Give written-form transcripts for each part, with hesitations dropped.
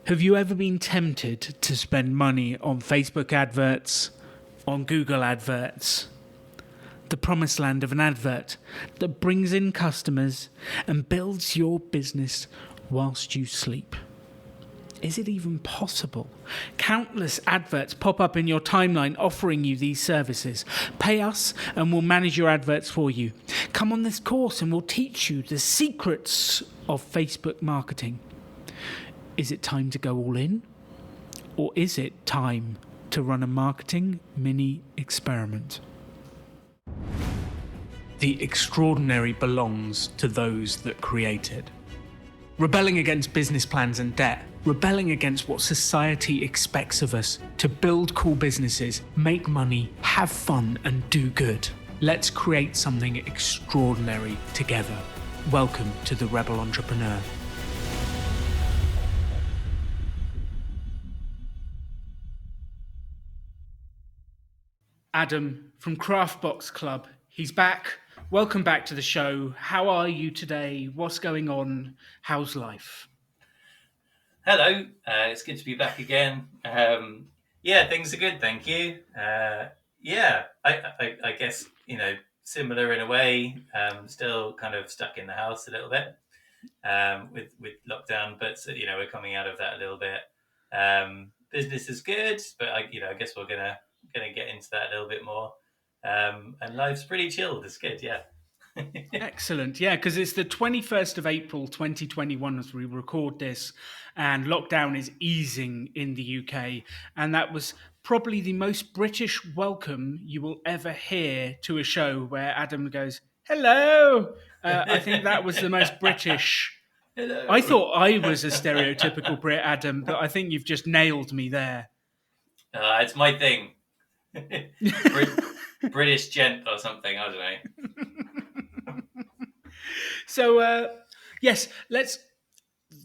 Have you ever been tempted to spend money on Facebook adverts, on Google adverts? The promised land of an advert that brings in customers and builds your business whilst you sleep. Is it even possible? Countless adverts pop up in your timeline offering you these services. Pay us and we'll manage your adverts for you. Come on this course and we'll teach you the secrets of Facebook marketing. Is it time to go all in? Or is it time to run a marketing mini experiment? The extraordinary belongs to those that create it. Rebelling against business plans and debt, rebelling against what society expects of us to build cool businesses, make money, have fun, and do good. Let's create something extraordinary together. Welcome to The Rebel Entrepreneur. Adam from Craftbox Club, he's back. Welcome back to the show. How are you today? What's going on? How's life? Hello, it's good to be back again. Yeah, things are good, thank you. I guess, similar in a way. Still kind of stuck in the house a little bit with lockdown, but we're coming out of that a little bit. Business is good, but I guess we're gonna get into that a little bit more. And life's pretty chilled. It's good, yeah. Excellent. Yeah, because it's the 21st of April, 2021 as we record this, and lockdown is easing in the UK. And that was probably the most British welcome you will ever hear to a show where Adam goes, hello. I think that was the most British. Hello. I thought I was a stereotypical Brit, Adam, but I think you've just nailed me there. It's my thing. British gent or something, I don't know. So, yes,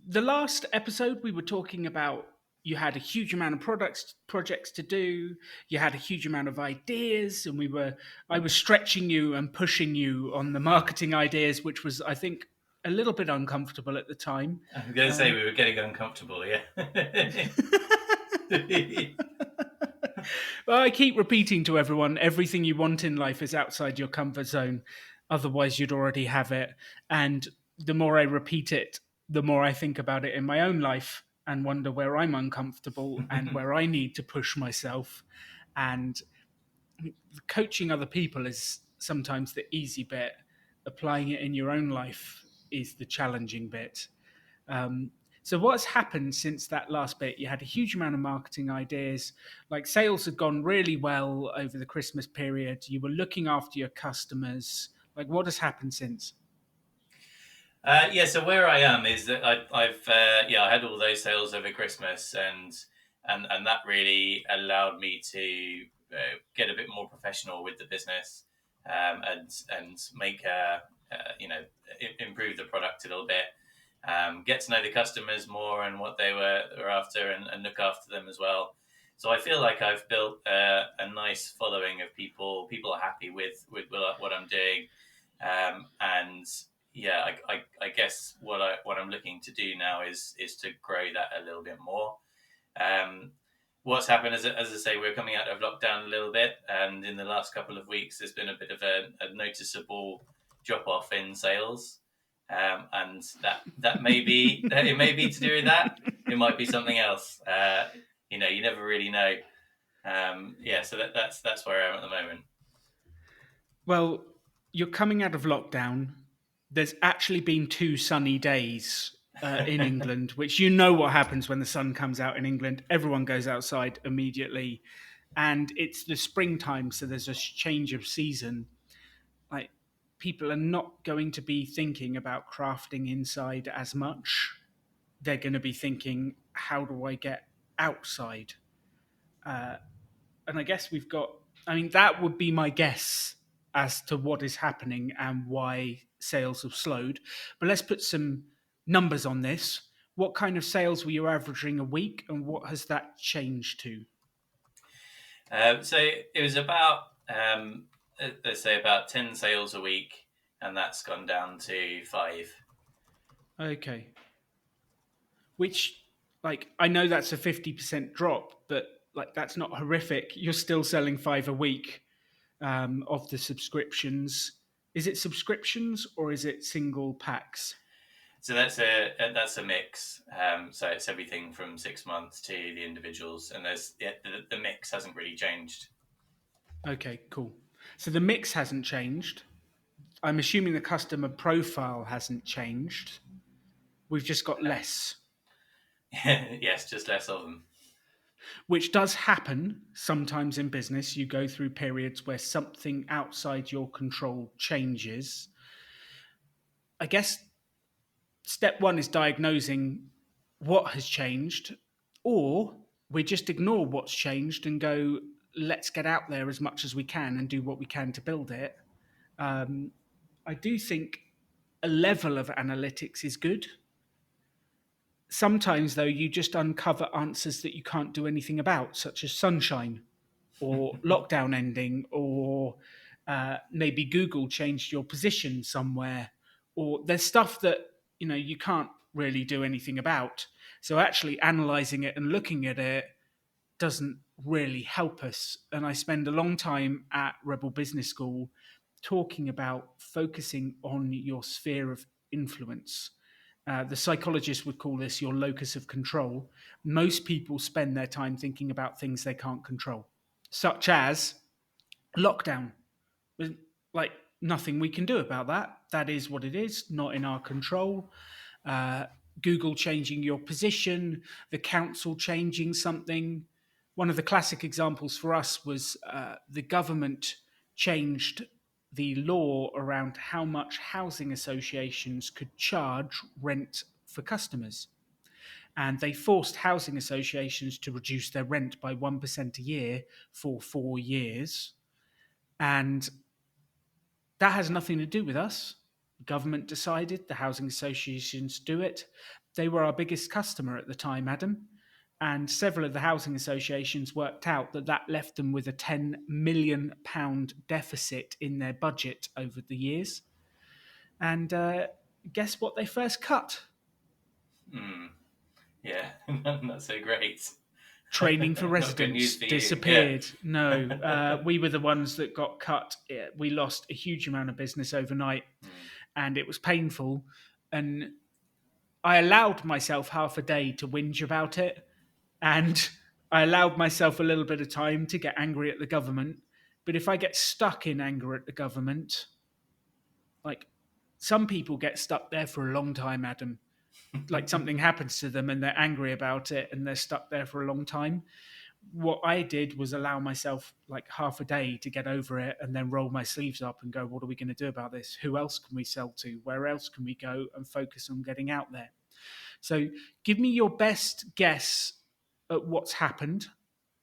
the last episode we were talking about, you had a huge amount of projects to do, you had a huge amount of ideas, and I was stretching you and pushing you on the marketing ideas, which was, I think, a little bit uncomfortable at the time. I'm going to say we were getting uncomfortable, yeah. Well, I keep repeating to everyone, everything you want in life is outside your comfort zone. Otherwise, you'd already have it. And the more I repeat it, the more I think about it in my own life and wonder where I'm uncomfortable and where I need to push myself. And coaching other people is sometimes the easy bit. Applying it in your own life is the challenging bit. So what's happened since that last bit? You had a huge amount of marketing ideas, like sales had gone really well over the Christmas period. You were looking after your customers. Like, what has happened since? So where I am is that I had all those sales over Christmas, and that really allowed me to get a bit more professional with the business, and make improve the product a little bit. Get to know the customers more and what they were after, and look after them as well. So I feel like I've built a nice following of people. People are happy with what I'm doing, and yeah, I guess what I'm looking to do now is to grow that a little bit more. What's happened, as I say, we're coming out of lockdown a little bit, and in the last couple of weeks, there's been a bit of a noticeable drop off in sales. And that may be it may be to do with that. It might be something else. You never really know. So that's where I am at the moment. Well, you're coming out of lockdown. There's actually been 2 sunny days in England, which what happens when the sun comes out in England. Everyone goes outside immediately. And it's the springtime, so there's a change of season. Like, people are not going to be thinking about crafting inside as much. They're going to be thinking, how do I get outside? And I guess that would be my guess as to what is happening and why sales have slowed. But let's put some numbers on this. What kind of sales were you averaging a week, and what has that changed to? So it was about, let's say, about 10 sales a week, and that's gone down to 5. Okay. Which, like, I know that's a 50% drop, but like, that's not horrific. You're still selling 5 a week of the subscriptions. Is it subscriptions or is it single packs? So that's a mix. So it's everything from 6 months to the individuals, and the mix hasn't really changed. Okay, cool. So the mix hasn't changed. I'm assuming the customer profile hasn't changed. We've just got less, Yes, just less of them. which does happen sometimes in business. You go through periods where something outside your control changes. I guess step one is diagnosing what has changed, or we just ignore what's changed and go, let's get out there as much as we can and do what we can to build it. I do think a level of analytics is good. Sometimes, though, you just uncover answers that you can't do anything about, such as sunshine or lockdown ending, or maybe Google changed your position somewhere, or there's stuff that you can't really do anything about. So actually analyzing it and looking at it doesn't really help us. And I spend a long time at Rebel Business School talking about focusing on your sphere of influence. The psychologists would call this your locus of control. Most people spend their time thinking about things they can't control, such as lockdown. Like, nothing we can do about that. That is what it is, not in our control. Google changing your position, the council changing something. One of the classic examples for us was the government changed the law around how much housing associations could charge rent for customers. And they forced housing associations to reduce their rent by 1% a year for 4 years. And that has nothing to do with us. Government decided, the housing associations do it. They were our biggest customer at the time, Adam. And several of the housing associations worked out that that left them with a £10 million deficit in their budget over the years. And guess what they first cut? Yeah, not so great. Training for Not good residents news for you. disappeared. Yeah. No, we were the ones that got cut. We lost a huge amount of business overnight, and it was painful. And I allowed myself half a day to whinge about it, and I allowed myself a little bit of time to get angry at the government. But if I get stuck in anger at the government, like, some people get stuck there for a long time, Adam. Like, something happens to them and they're angry about it and they're stuck there for a long time. What I did was allow myself like half a day to get over it and then roll my sleeves up and go, what are we going to do about this? Who else can we sell to? Where else can we go? And focus on getting out there. So give me your best guess at what's happened,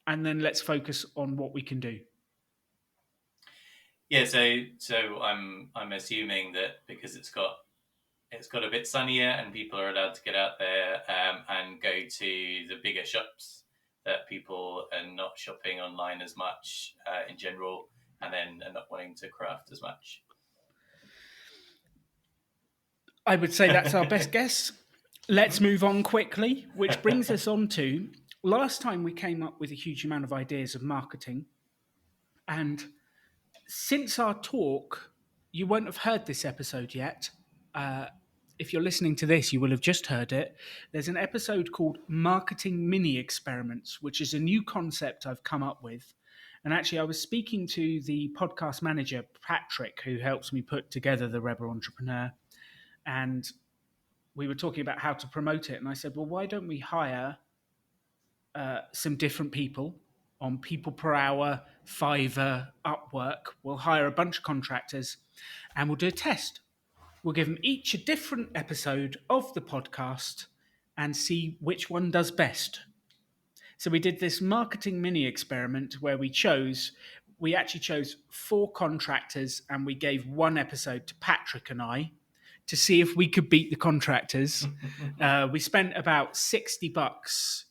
and then let's focus on what we can do. Yeah, so I'm assuming that because it's got a bit sunnier and people are allowed to get out there and go to the bigger shops, that people are not shopping online as much in general, and then are not wanting to craft as much. I would say that's our best guess. Let's move on quickly, which brings us on to last time we came up with a huge amount of ideas of marketing. And since our talk, you won't have heard this episode yet. If you're listening to this, you will have just heard it. There's an episode called Marketing Mini Experiments, which is a new concept I've come up with. And actually, I was speaking to the podcast manager, Patrick, who helps me put together the Rebel Entrepreneur. And we were talking about how to promote it. And I said, well, why don't we hire some different people on People Per Hour, Fiverr, Upwork? We'll hire a bunch of contractors and we'll do a test. We'll give them each a different episode of the podcast and see which one does best. So we did this marketing mini experiment where we actually chose 4 contractors and we gave one episode to Patrick and I to see if we could beat the contractors. We spent about $60.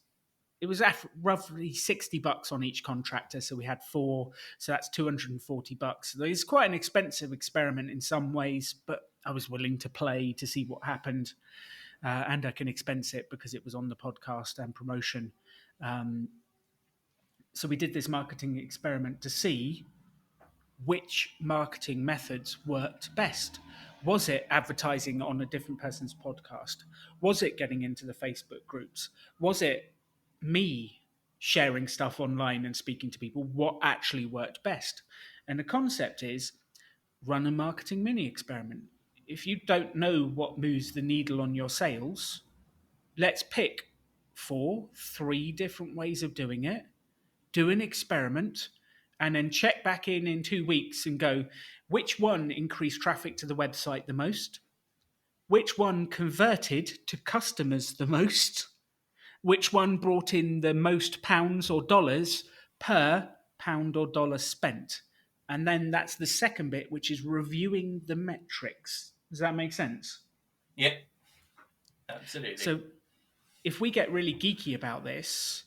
It was roughly $60 on each contractor. So we had 4. So that's $240. So it's quite an expensive experiment in some ways, but I was willing to play to see what happened. and I can expense it because it was on the podcast and promotion. So we did this marketing experiment to see which marketing methods worked best. Was it advertising on a different person's podcast? Was it getting into the Facebook groups? Was it me sharing stuff online and speaking to people? What actually worked best? And the concept is run a marketing mini experiment. If you don't know what moves the needle on your sales, let's pick three different ways of doing it, do an experiment, and then check back in 2 weeks and go, which one increased traffic to the website the most? Which one converted to customers the most? Which one brought in the most pounds or dollars per pound or dollar spent? And then that's the second bit, which is reviewing the metrics. Does that make sense? Yeah, absolutely. So if we get really geeky about this,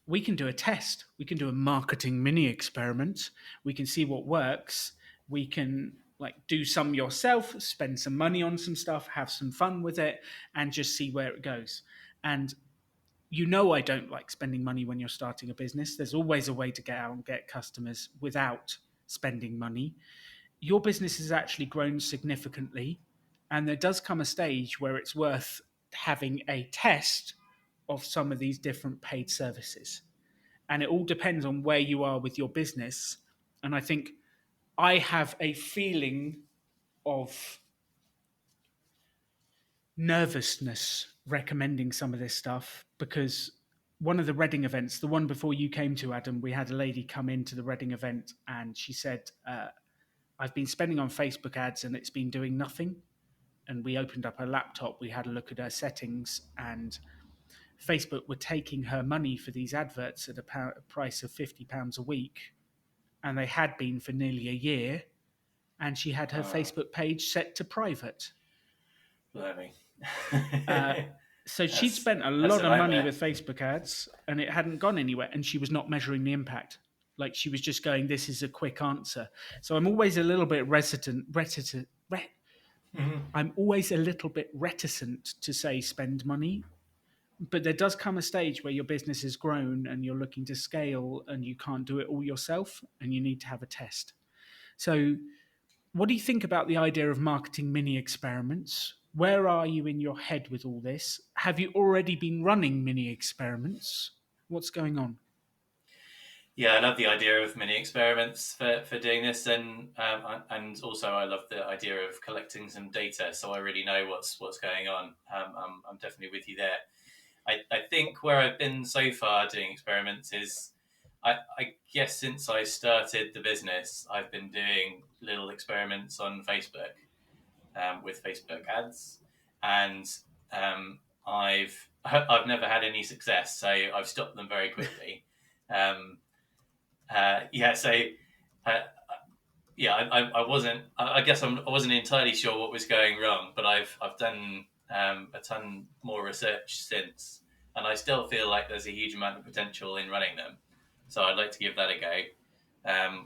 we can do a test. We can do a marketing mini experiment. We can see what works. We can do some yourself, spend some money on some stuff, have some fun with it, and just see where it goes. And I don't like spending money when you're starting a business. There's always a way to get out and get customers without spending money. Your business has actually grown significantly, and there does come a stage where it's worth having a test of some of these different paid services. And it all depends on where you are with your business. And I think I have a feeling of nervousness recommending some of this stuff, because one of the Reading events, the one before you came to, Adam, we had a lady come into the Reading event and she said, I've been spending on Facebook ads and it's been doing nothing. And we opened up her laptop, we had a look at her settings, and Facebook were taking her money for these adverts at a price of £50 a week. And they had been for nearly a year. And she had her Facebook page set to private. Blimey. So she'd spent a lot of money with Facebook ads and it hadn't gone anywhere. And she was not measuring the impact. She was just going, this is a quick answer. So I'm always a little bit I'm always a little bit reticent to say spend money. But there does come a stage where your business has grown and you're looking to scale and you can't do it all yourself and you need to have a test. So what do you think about the idea of marketing mini experiments? Where are you in your head with all this? Have you already been running mini experiments? What's going on? Yeah, I love the idea of mini experiments for doing this, and also I love the idea of collecting some data so I really know what's going on. I'm definitely with you there. I think where I've been so far doing experiments is, I guess since I started the business, I've been doing little experiments on Facebook with Facebook ads, and I've never had any success, so I've stopped them very quickly. I wasn't entirely sure what was going wrong, but I've done a ton more research since, and I still feel like there's a huge amount of potential in running them. So I'd like to give that a go.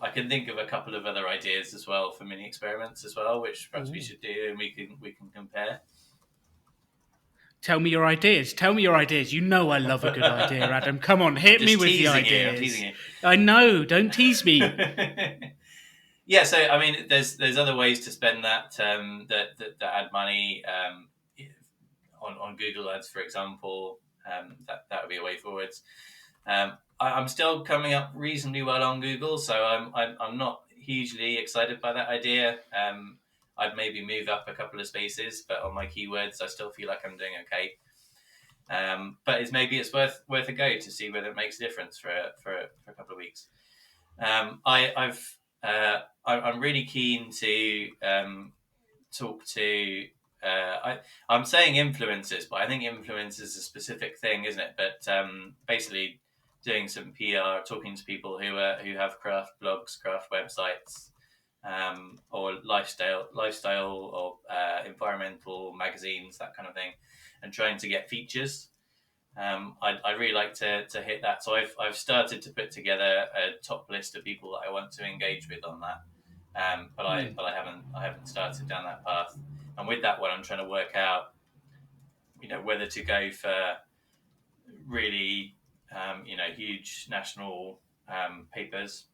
I can think of a couple of other ideas as well for mini experiments as well, which perhaps we should do, and we can compare. Tell me your ideas. You know I love a good idea, Adam. Come on, hit me with the ideas. I'm teasing you. I know. Don't tease me. Yeah, so I mean, there's other ways to spend that add money on Google Ads, for example. That would be a way forwards. I'm still coming up reasonably well on Google, so I'm not hugely excited by that idea. I'd maybe move up a couple of spaces, but on my keywords, I still feel like I'm doing okay. But it's worth a go to see whether it makes a difference for a couple of weeks. I'm really keen to talk to. I'm saying influencers, but I think influencers is a specific thing, isn't it? But basically, doing some PR, talking to people who have craft blogs, craft websites, or lifestyle or environmental magazines, that kind of thing, and trying to get features. I'd really like to hit that. So I've started to put together a top list of people that I want to engage with on that. But I haven't started down that path. And with that one, I'm trying to work out, whether to go for really huge national papers,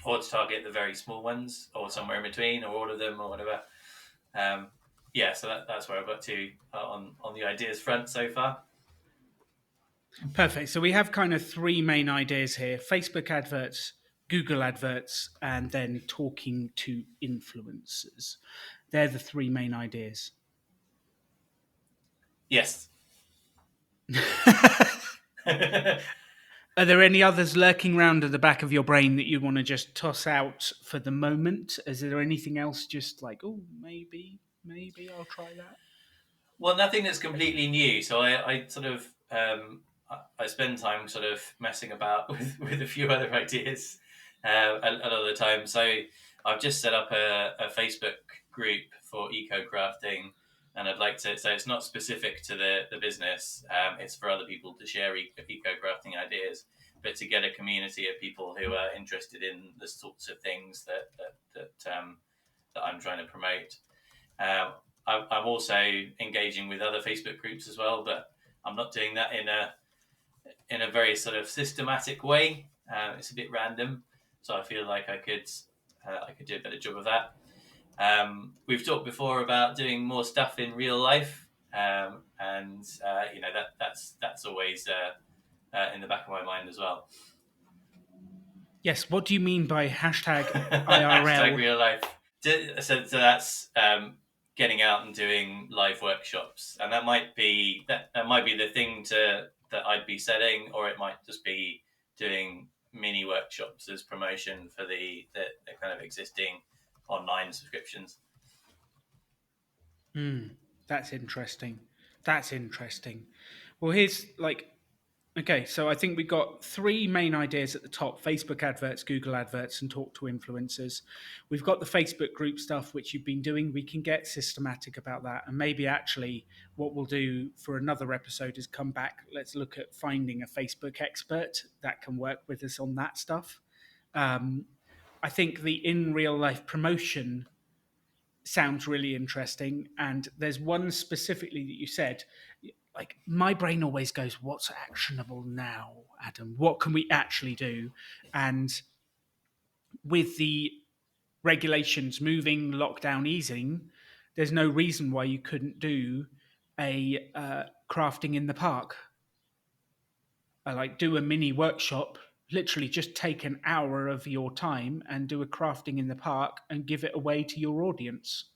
or to target the very small ones, or somewhere in between, or all of them, or whatever. Um, so that's where I've got to on the ideas front so far. Perfect. So we have kind of three main ideas here: Facebook adverts, Google adverts, and then talking to influencers. They're the three main ideas. Yes. Are there any others lurking around at the back of your brain that you want to just toss out for the moment? Is there anything else just like, oh, maybe I'll try that? Well, nothing that's completely new. So I sort of I spend time sort of messing about with a few other ideas a lot of the time. So I've just set up a Facebook group for eco crafting, and I'd like to. So it's not specific to the business. It's for other people to share eco crafting ideas, but to get a community of people who are interested in the sorts of things that I'm trying to promote. I'm also engaging with other Facebook groups as well, but I'm not doing that in a very sort of systematic way. It's a bit random, so I feel like I could do a better job of that. We've talked before about doing more stuff in real life, and that's always in the back of my mind as well. Yes. What do you mean by hashtag IRL? Hashtag real life. So that's getting out and doing live workshops, and that might be the thing that I'd be setting, or it might just be doing mini workshops as promotion for the kind of existing online subscriptions. That's interesting. Well, here's okay, so I think we got three main ideas at the top: Facebook adverts, Google adverts, and talk to influencers. We've got the Facebook group stuff, which you've been doing. We can get systematic about that. And maybe actually what we'll do for another episode is come back. Let's look at finding a Facebook expert that can work with us on that stuff. I think the in real life promotion sounds really interesting. And there's one specifically that you said, like, my brain always goes, what's actionable now, Adam? What can we actually do? And with the regulations moving, lockdown easing, there's no reason why you couldn't do a crafting in the park. Do a mini workshop, literally just take an hour of your time and do a crafting in the park and give it away to your audience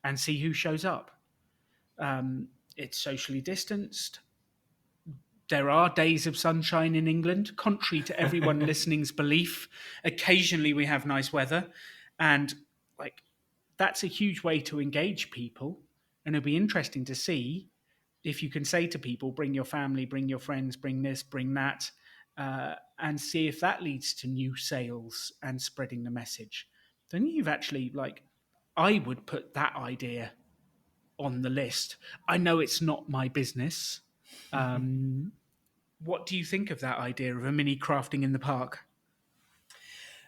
and see who shows up. It's socially distanced. There are days of sunshine in England, contrary to everyone listening's belief. Occasionally we have nice weather, and that's a huge way to engage people. And it'll be interesting to see if you can say to people, bring your family, bring your friends, bring this, bring that, and see if that leads to new sales and spreading the message. Then you've actually, I would put that idea on the list. I know it's not my business. What do you think of that idea of a mini crafting in the park?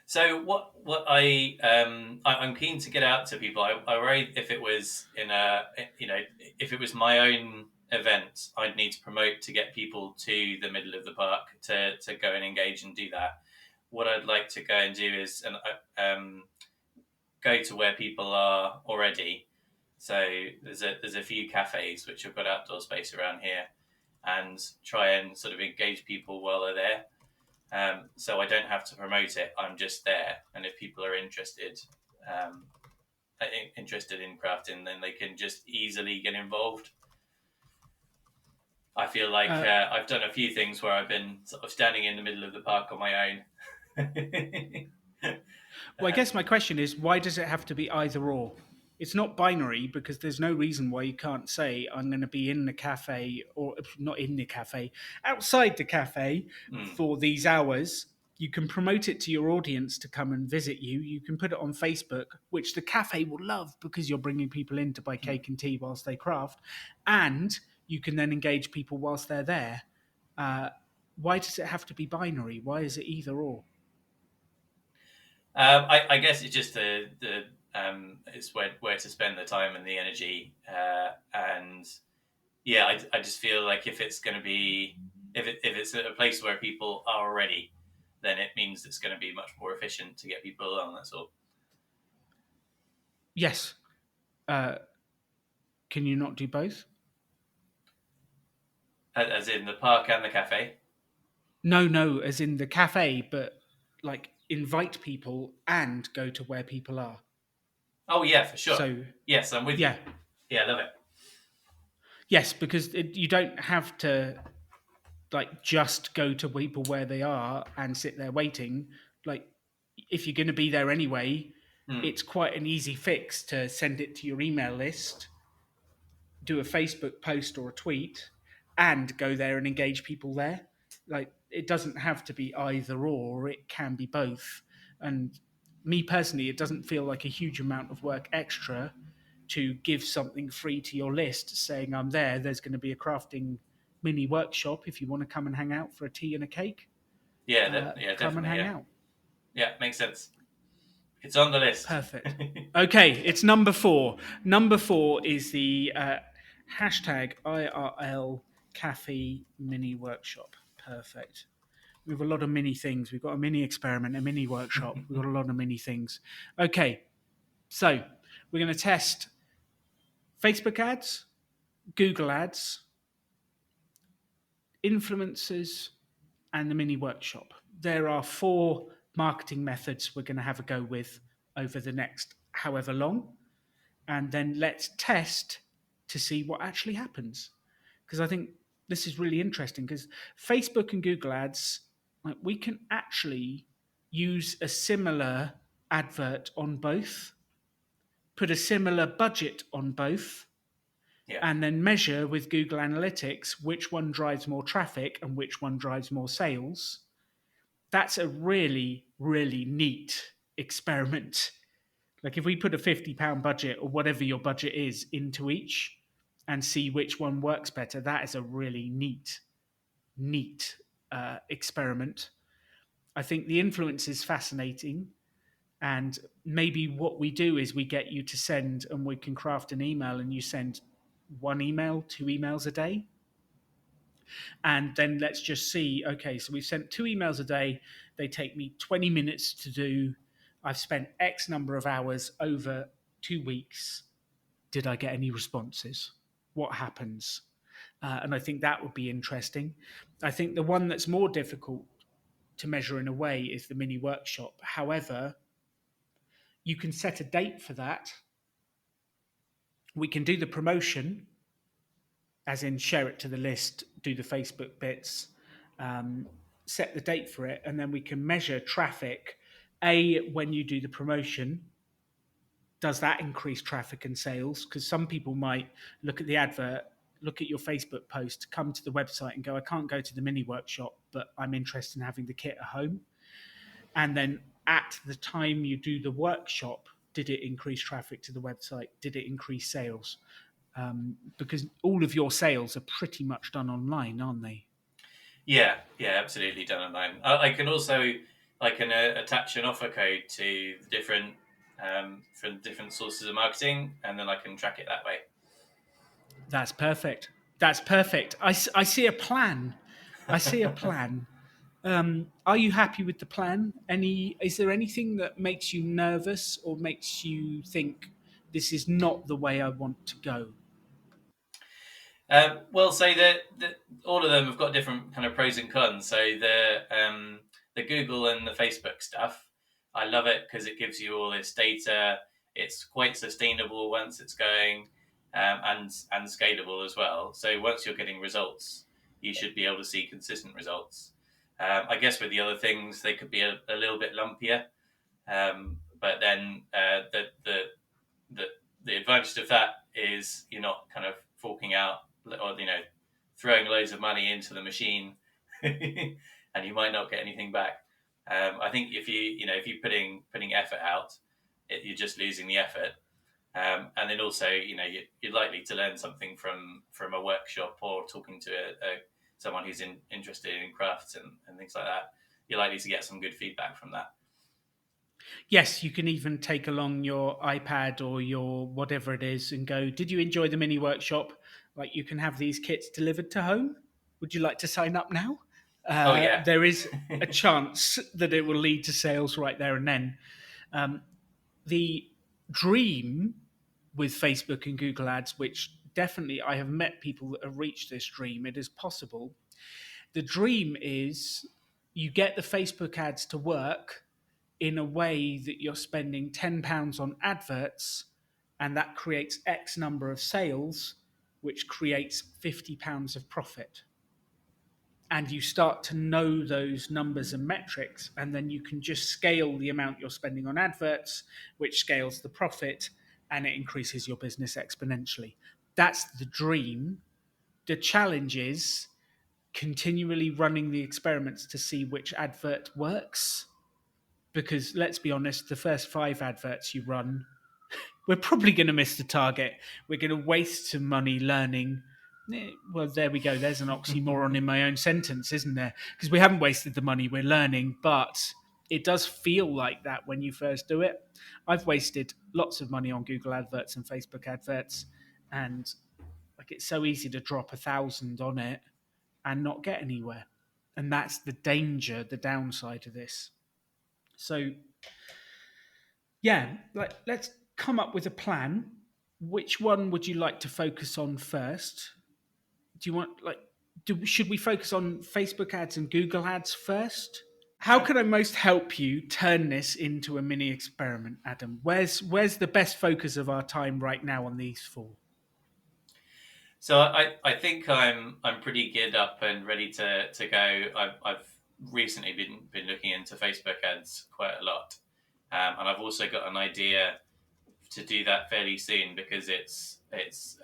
So what I'm keen to get out to people. I worry if it was if it was my own event, I'd need to promote to get people to the middle of the park to go and engage and do that. What I'd like to go and do is go to where people are already. So there's a few cafes which have got outdoor space around here, and try and sort of engage people while they're there. So I don't have to promote it. I'm just there, and if people are interested in crafting, then they can just easily get involved. I feel like I've done a few things where I've been sort of standing in the middle of the park on my own. Well, I guess my question is, why does it have to be either or? It's not binary, because there's no reason why you can't say, I'm going to be in the cafe, or not in the cafe, outside the cafe for these hours. You can promote it to your audience to come and visit you. You can put it on Facebook, which the cafe will love because you're bringing people in to buy cake and tea whilst they craft. And you can then engage people whilst they're there. Why does it have to be binary? Why is it either or? I guess it's just it's where to spend the time and the energy, and yeah, I just feel like if it's going to be if it's a place where people are already, then it means it's going to be much more efficient to get people along. That's all. Yes. Uh, can you not do both? As in the park and the cafe. No, as in the cafe, but like invite people and go to where people are. Oh yeah, for sure. So Yes, I'm with you. yeah, Yeah, I love it. yes, because you don't have to like just go to people where they are and sit there waiting. Like if you're going to be there anyway, Hmm. it's quite an easy fix to send it to your email list, do a Facebook post or a tweet, and go there and engage people there. Like it doesn't have to be either or, it can be both. And me personally, it doesn't feel like a huge amount of work extra to give something free to your list saying I'm there. There's going to be a crafting mini workshop if you want to come and hang out for a tea and a cake. Yeah, yeah, Come and definitely. hang Yeah, out. yeah, makes sense. It's on the list. Perfect. Okay, it's number 4. Number 4 is the hashtag IRL Cafe Mini Workshop. Perfect. We have a lot of mini things. We've got a mini experiment, a mini workshop. We've got a lot of mini things. Okay, so we're going to test Facebook ads, Google ads, influencers, and the mini workshop. There are 4 marketing methods we're going to have a go with over the next however long. And then let's test to see what actually happens. Because I think this is really interesting because Facebook and Google ads, like, we can actually use a similar advert on both, put a similar budget on both, Yeah, and then measure with Google Analytics which one drives more traffic and which one drives more sales. That's a really, really neat experiment. Like if we put a £50 budget or whatever your budget is into each and see which one works better, that is a really neat experiment. I think the influence is fascinating. And maybe what we do is we get you to send, and we can craft an email, and you send 1 email, 2 emails a day. And then let's just see, okay, so we've sent 2 emails a day. They take me 20 minutes to do. I've spent X number of hours over 2 weeks. Did I get any responses? What happens? And I think that would be interesting. I think the one that's more difficult to measure in a way is the mini workshop. However, you can set a date for that. We can do the promotion, as in share it to the list, do the Facebook bits, set the date for it, and then we can measure traffic. When you do the promotion, does that increase traffic and sales? Because some people might look at the advert, look at your Facebook post, come to the website and go, I can't go to the mini workshop, but I'm interested in having the kit at home. And then at the time you do the workshop, did it increase traffic to the website? Did it increase sales? Because all of your sales are pretty much done online, aren't they? yeah, yeah, absolutely done online. I can also attach an offer code to the different from different sources of marketing, and then I can track it that way. That's perfect. That's perfect. I see a plan. I see a plan. Are you happy with the plan? Is there anything that makes you nervous or makes you think this is not the way I want to go? Well, so all of them have got different kind of pros and cons. So the Google and the Facebook stuff, I love it because it gives you all this data. It's quite sustainable once it's going, and scalable as well. So once you're getting results, you should be able to see consistent results. I guess with the other things, they could be a little bit lumpier, but then the the advantage of that is you're not kind of forking out or throwing loads of money into the machine and you might not get anything back. I think if if you're putting effort out, you're just losing the effort. And then also you're likely to learn something from a workshop or talking to someone who's interested in crafts and things like that. You're likely to get some good feedback from that. Yes, you can even take along your iPad or your whatever it is and go, did you enjoy the mini workshop? Like you can have these kits delivered to home. Would you like to sign up now? Oh yeah. There is a chance that it will lead to sales right there and then. The dream with Facebook and Google Ads, which definitely I have met people that have reached this dream, it is possible. The dream is you get the Facebook ads to work in a way that you're spending £10 on adverts, and that creates X number of sales, which creates £50 of profit. And you start to know those numbers and metrics, and then you can just scale the amount you're spending on adverts, which scales the profit, and it increases your business exponentially. That's the dream. The challenge is continually running the experiments to see which advert works. Because let's be honest, the first 5 adverts you run, we're probably going to miss the target. We're going to waste some money learning. Well, there we go. There's an oxymoron in my own sentence, isn't there? Because we haven't wasted the money, we're learning, but it does feel like that when you first do it. I've wasted lots of money on Google adverts and Facebook adverts, and like it's so easy to drop 1,000 on it and not get anywhere. And that's the danger, the downside of this. So, yeah, let's come up with a plan. Which one would you like to focus on first? Do you want should we focus on Facebook ads and Google ads first? How can I most help you turn this into a mini experiment, Adam? Where's the best focus of our time right now on these 4? So I think I'm pretty geared up and ready to go. I've recently been looking into Facebook ads quite a lot, and I've also got an idea to do that fairly soon because it's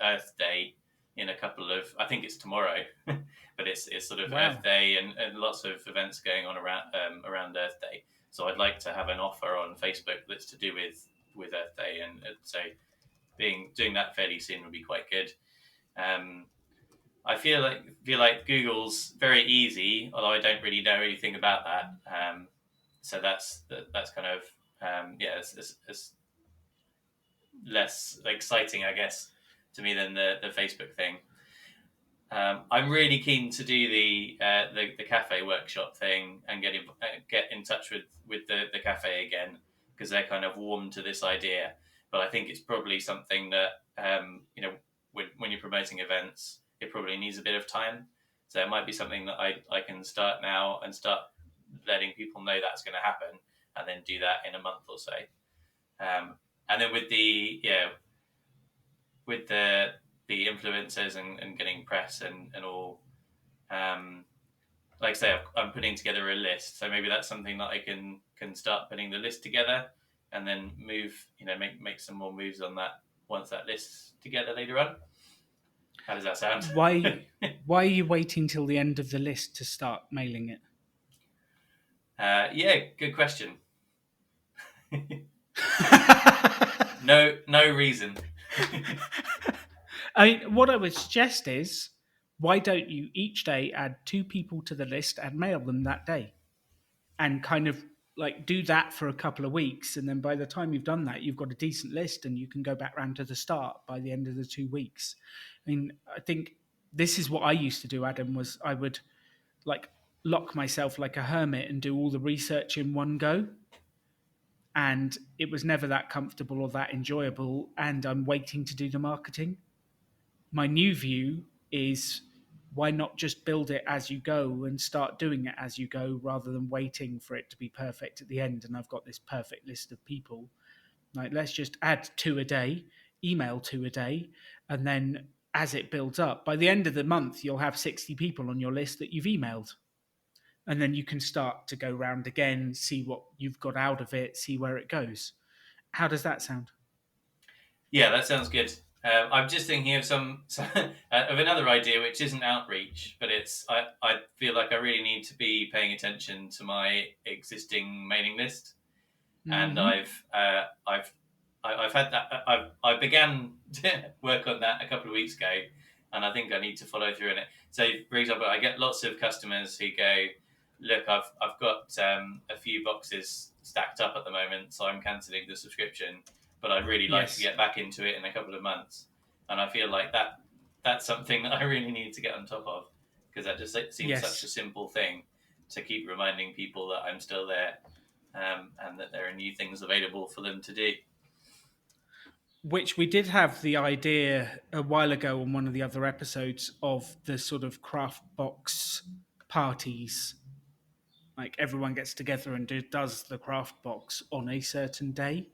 Earth Day in a couple of, I think it's tomorrow, but it's sort of Wow. Earth Day and lots of events going on around Earth Day. So I'd like to have an offer on Facebook that's to do with Earth Day, and so doing that fairly soon would be quite good. I feel like Google's very easy, although I don't really know anything about that. So that's kind of it's less exciting, I guess, to me than the Facebook thing. I'm really keen to do the cafe workshop thing and get in touch with the cafe again, because they're kind of warm to this idea. But I think it's probably something that when you're promoting events, it probably needs a bit of time. So it might be something that I can start now and start letting people know that's going to happen, and then do that in a month or so. And then with the influencers and getting press and all, like I say, I'm putting together a list. So maybe that's something that I can start putting the list together, and then move, make some more moves on that once that list's together later on. How does that sound? Why are you waiting till the end of the list to start mailing it? Yeah, good question. No reason. I mean, what I would suggest is, why don't you each day add 2 people to the list and mail them that day? And kind of like do that for a couple of weeks. And then by the time you've done that, you've got a decent list and you can go back round to the start by the end of the 2 weeks. I mean, I think this is what I used to do, Adam, was I would like lock myself like a hermit and do all the research in one go. And it was never that comfortable or that enjoyable. And I'm waiting to do the marketing. My new view is, why not just build it as you go and start doing it as you go, rather than waiting for it to be perfect at the end and I've got this perfect list of people. Like, let's just add 2 a day, email 2 a day, and then as it builds up, by the end of the month, you'll have 60 people on your list that you've emailed. And then you can start to go round again, see what you've got out of it, see where it goes. How does that sound? Yeah, that sounds good. I'm just thinking of some of another idea, which isn't outreach, but it's I feel like I really need to be paying attention to my existing mailing list, and I've had that. I began to work on that a couple of weeks ago, and I think I need to follow through on it. So, for example, I get lots of customers who go, "Look, I've got a few boxes stacked up at the moment, so I'm cancelling the subscription. But I'd really like to get back into it in a couple of months." And I feel like that's something that I really need to get on top of, because that just seems such a Yes. simple thing to keep reminding people that I'm still there, and that there are new things available for them to do. Which we did have the idea a while ago on one of the other episodes of the sort of craft box parties. Like everyone gets together and does the craft box on a certain day.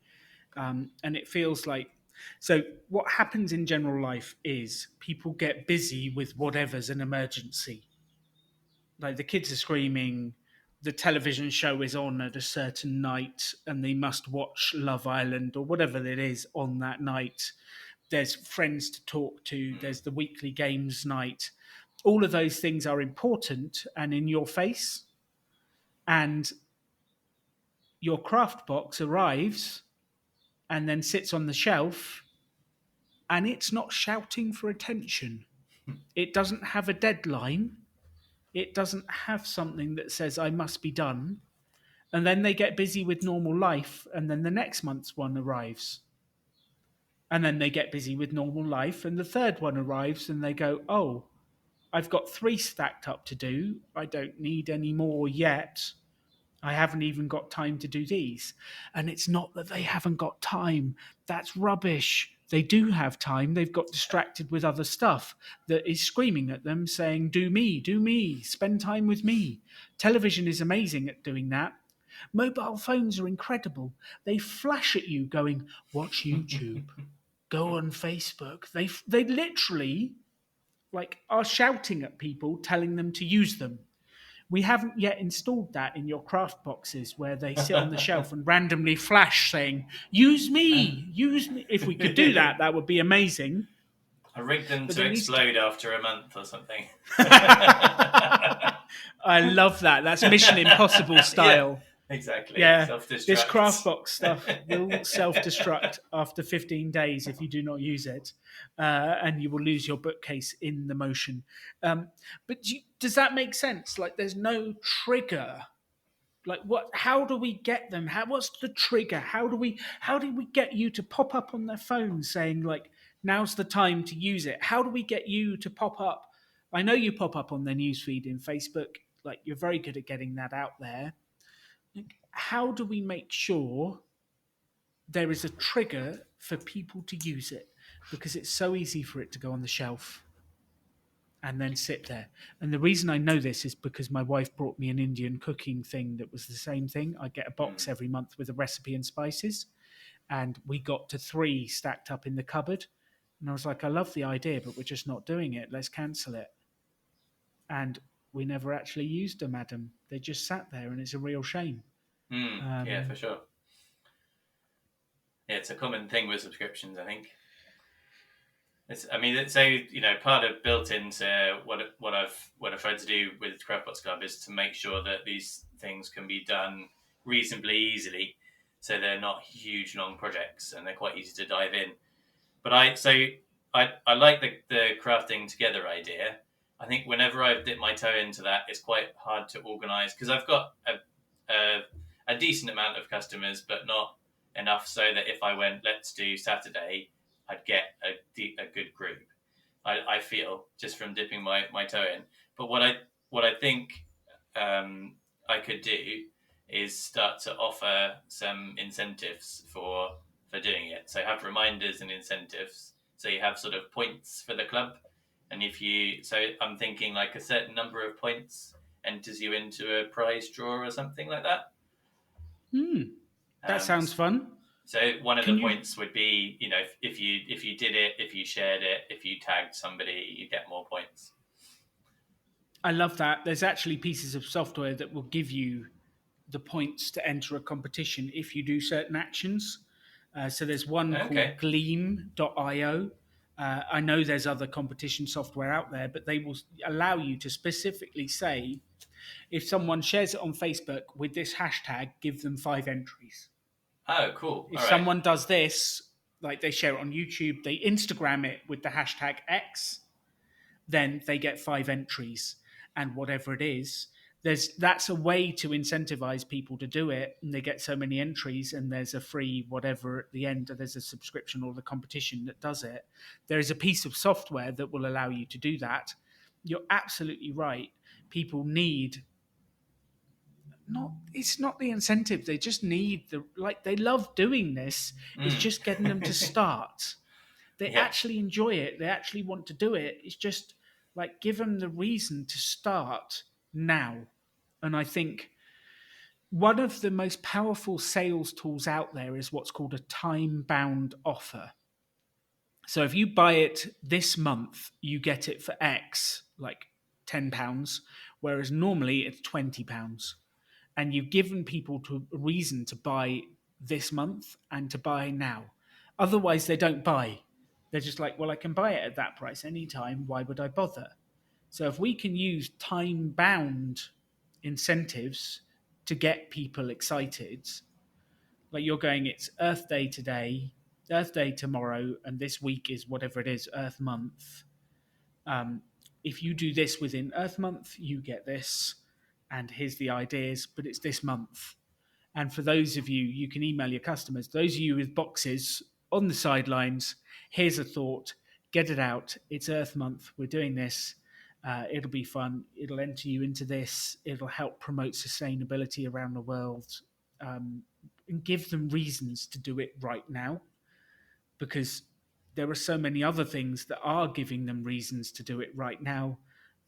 And it feels like so what happens in general life is people get busy with whatever's an emergency. Like the kids are screaming, the television show is on at a certain night and they must watch Love Island or whatever it is on that night. There's friends to talk to, there's the weekly games night. All of those things are important and in your face. And your craft box arrives and then sits on the shelf and it's not shouting for attention. It doesn't have a deadline. It doesn't have something that says I must be done. And then they get busy with normal life, and then the next month's one arrives. And then they get busy with normal life, and the third one arrives, and they go, oh, I've got 3 stacked up to do. I don't need any more yet. I haven't even got time to do these. And it's not that they haven't got time. That's rubbish. They do have time. They've got distracted with other stuff that is screaming at them saying, do me, spend time with me. Television is amazing at doing that. Mobile phones are incredible. They flash at you going, watch YouTube, go on Facebook. They literally like are shouting at people, telling them to use them. We haven't yet installed that in your craft boxes where they sit on the shelf and randomly flash saying, use me, use me. If we could do that, that would be amazing. I rigged them to explode after a month or something. I love that. That's Mission Impossible style. Yeah, exactly. Yeah, this craft box stuff will self-destruct after 15 days if you do not use it, and you will lose your bookcase in the motion. But does that make sense? Like, there's no trigger. Like, what? How do we get them? What's the trigger? How do we get you to pop up on their phone saying like, now's the time to use it? How do we get you to pop up? I know you pop up on their newsfeed in Facebook. Like, you're very good at getting that out there. How do we make sure there is a trigger for people to use it? Because it's so easy for it to go on the shelf and then sit there. And the reason I know this is because my wife brought me an Indian cooking thing that was the same thing. I get a box every month with a recipe and spices. And we got to 3 stacked up in the cupboard. And I was like, I love the idea, but we're just not doing it. Let's cancel it. And we never actually used them, Adam. They just sat there, and it's a real shame. Yeah, for sure. Yeah, it's a common thing with subscriptions, I think. Part of built into what I've tried to do with Craftbox Club is to make sure that these things can be done reasonably easily, so they're not huge long projects and they're quite easy to dive in. But I like the crafting together idea. I think whenever I've dipped my toe into that, it's quite hard to organize because I've got a decent amount of customers, but not enough so that if I went, let's do Saturday, I'd get a good group. I feel just from dipping my toe in. But what I think I could do is start to offer some incentives for doing it. So have reminders and incentives. So you have sort of points for the club. And I'm thinking like a certain number of points enters you into a prize draw or something like that. That sounds fun. So one of the points would be, if you did it, if you shared it, if you tagged somebody, you get more points. I love that. There's actually pieces of software that will give you the points to enter a competition if you do certain actions. So there's one called Gleam.io. I know there's other competition software out there, but they will allow you to specifically say, if someone shares it on Facebook with this hashtag, give them 5 entries. Oh, cool. If someone does this, like they share it on YouTube, they Instagram it with the hashtag X, then they get 5 entries. And whatever it is, that's a way to incentivize people to do it, and they get so many entries, and there's a free whatever at the end, or there's a subscription or the competition that does it. There is a piece of software that will allow you to do that. You're absolutely right. People need it's not the incentive, they just need they love doing this. It's just getting them to start. They actually enjoy it, they actually want to do it. It's just like, give them the reason to start now. And I think one of the most powerful sales tools out there is what's called a time-bound offer. So if you buy it this month, you get it for X, like £10, whereas normally it's £20. And you've given people a reason to buy this month and to buy now. Otherwise, they don't buy. They're just like, well, I can buy it at that price anytime. Why would I bother? So if we can use time-bound incentives to get people excited, like you're going, it's Earth Day today, Earth Day tomorrow, and this week is whatever it is, Earth Month. If you do this within Earth Month, you get this, and here's the ideas, but it's this month. And for those of you, you can email your customers, those of you with boxes on the sidelines, here's a thought, get it out, it's Earth Month, we're doing this, it'll be fun, it'll enter you into this, it'll help promote sustainability around the world, and give them reasons to do it right now, because there are so many other things that are giving them reasons to do it right now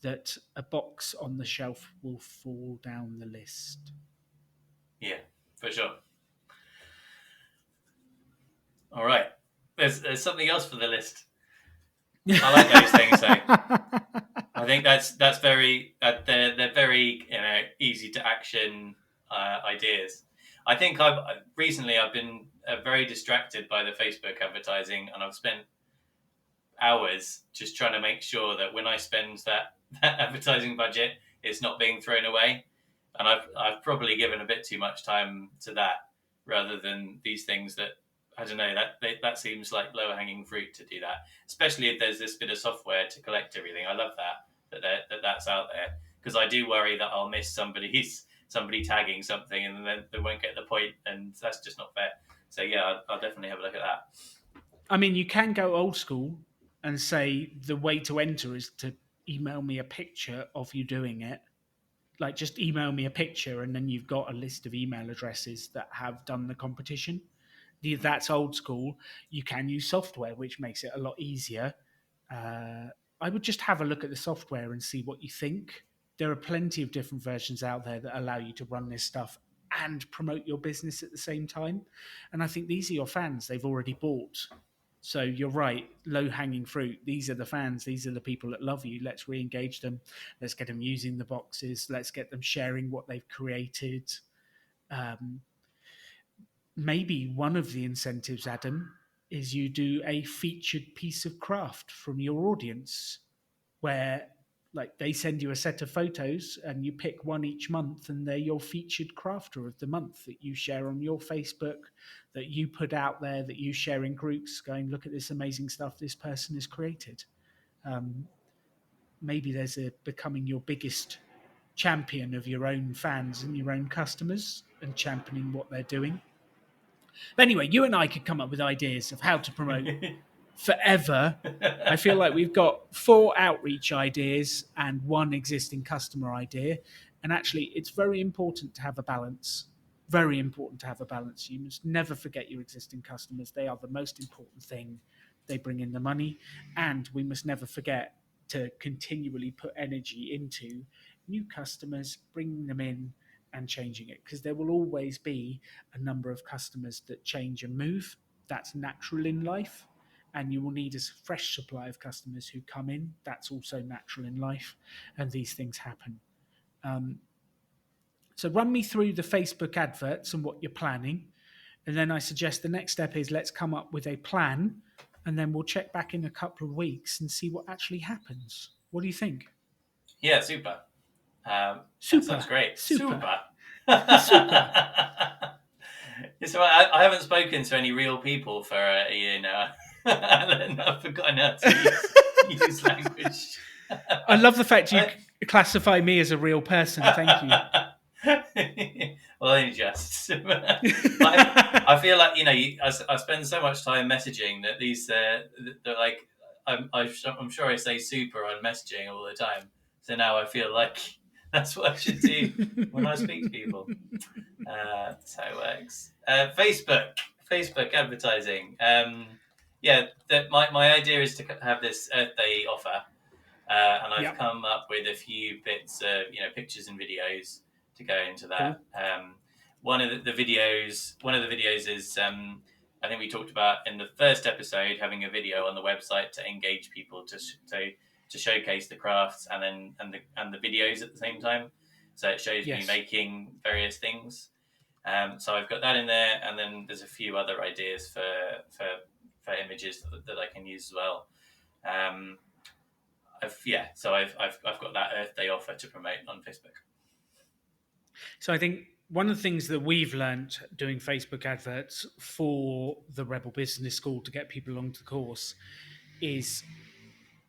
that a box on the shelf will fall down the list. Yeah, for sure. All right. There's something else for the list. I like those things, though. I think that's very they're very easy to action ideas. I think I've been very distracted by the Facebook advertising, and I've spent hours just trying to make sure that when I spend that advertising budget, it's not being thrown away. And I've probably given a bit too much time to that rather than these things that, I don't know, that seems like lower hanging fruit to do that, especially if there's this bit of software to collect everything. I love that's out there, because I do worry that I'll miss somebody tagging something and then they won't get the point, and that's just not fair. So yeah, I'll definitely have a look at that. I mean, you can go old school and say the way to enter is to email me a picture of you doing it. Like, just email me a picture, and then you've got a list of email addresses that have done the competition. That's old school. You can use software, which makes it a lot easier. I would just have a look at the software and see what you think. There are plenty of different versions out there that allow you to run this stuff and promote your business at the same time. And I think these are your fans. They've already bought. So you're right, low-hanging fruit. These are the fans. These are the people that love you. Let's re-engage them. Let's get them using the boxes. Let's get them sharing what they've created. Maybe one of the incentives, Adam, is you do a featured piece of craft from your audience where, like, they send you a set of photos and you pick one each month, and they're your featured crafter of the month that you share on your Facebook, that you put out there, that you share in groups going, look at this amazing stuff this person has created. Maybe there's becoming your biggest champion of your own fans and your own customers and championing what they're doing. But anyway, you and I could come up with ideas of how to promote forever. I feel like we've got 4 outreach ideas and 1 existing customer idea. And actually, it's very important to have a balance. Very important to have a balance. You must never forget your existing customers. They are the most important thing. They bring in the money. And we must never forget to continually put energy into new customers, bringing them in and changing it. Because there will always be a number of customers that change and move. That's natural in life. And you will need a fresh supply of customers who come in. That's also natural in life. And these things happen. So run me through the Facebook adverts and what you're planning. And then I suggest the next step is let's come up with a plan. And then we'll check back in a couple of weeks and see what actually happens. What do you think? Yeah, super. Super. That sounds great. Super. It's all right. I haven't spoken to any real people for a year now. I've forgotten how to use language. I love the fact Classify me as a real person. Thank you. Well, only just. I feel like I spend so much time messaging that they're like I'm sure I say super on messaging all the time. So now I feel like that's what I should do when I speak to people. That's how it works. Facebook advertising. Yeah, my idea is to have this Earth Day offer, and I've Yep. come up with a few bits of pictures and videos to go into Cool. that. One of the videos is I think we talked about in the first episode, having a video on the website to engage people to showcase the crafts and the videos at the same time. So it shows me Yes. making various things. So I've got that in there, and then there's a few other ideas for images that I can use as well. So I've got that Earth Day offer to promote on Facebook. So I think one of the things that we've learned doing Facebook adverts for the Rebel Business School to get people along to the course is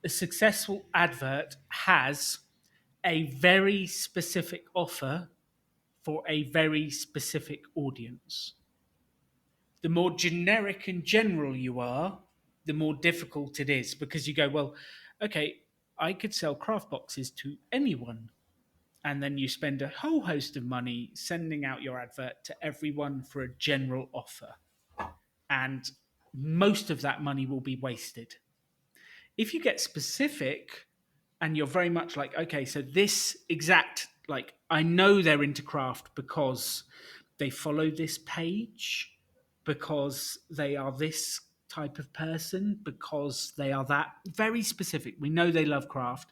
a successful advert has a very specific offer for a very specific audience. The more generic and general you are, the more difficult it is, because you go, well, okay, I could sell craft boxes to anyone. And then you spend a whole host of money sending out your advert to everyone for a general offer. And most of that money will be wasted. If you get specific and you're very much like, okay, so this exact, like, I know they're into craft because they follow this page, because they are this type of person, because they are that, very specific. We know they love craft.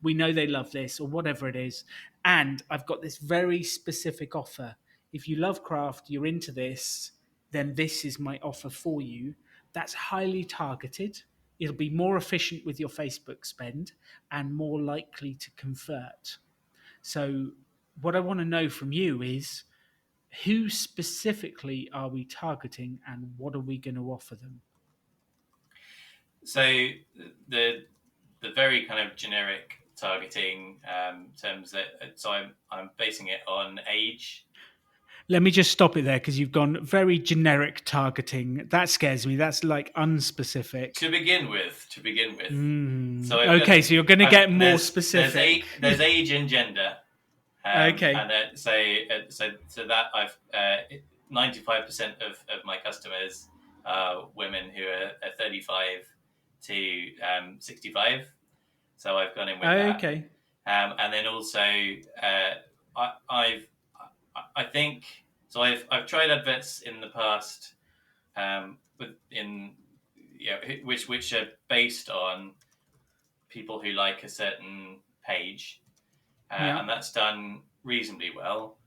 We know they love this, or whatever it is. And I've got this very specific offer. If you love craft, you're into this, then this is my offer for you. That's highly targeted. It'll be more efficient with your Facebook spend and more likely to convert. So, what I want to know from you is, who specifically are we targeting and what are we going to offer them? So the very kind of generic targeting terms that so I'm basing it on age. Let me just stop it there because you've gone very generic targeting. That scares me. That's like unspecific. To begin with. So you're going to get more specific. There's age and gender. Okay. And so that I've 95% of my customers are women who are 35 to 65. So I've gone in with that. Okay. And then also I think so. I've tried adverts in the past, which are based on people who like a certain page, and that's done reasonably well.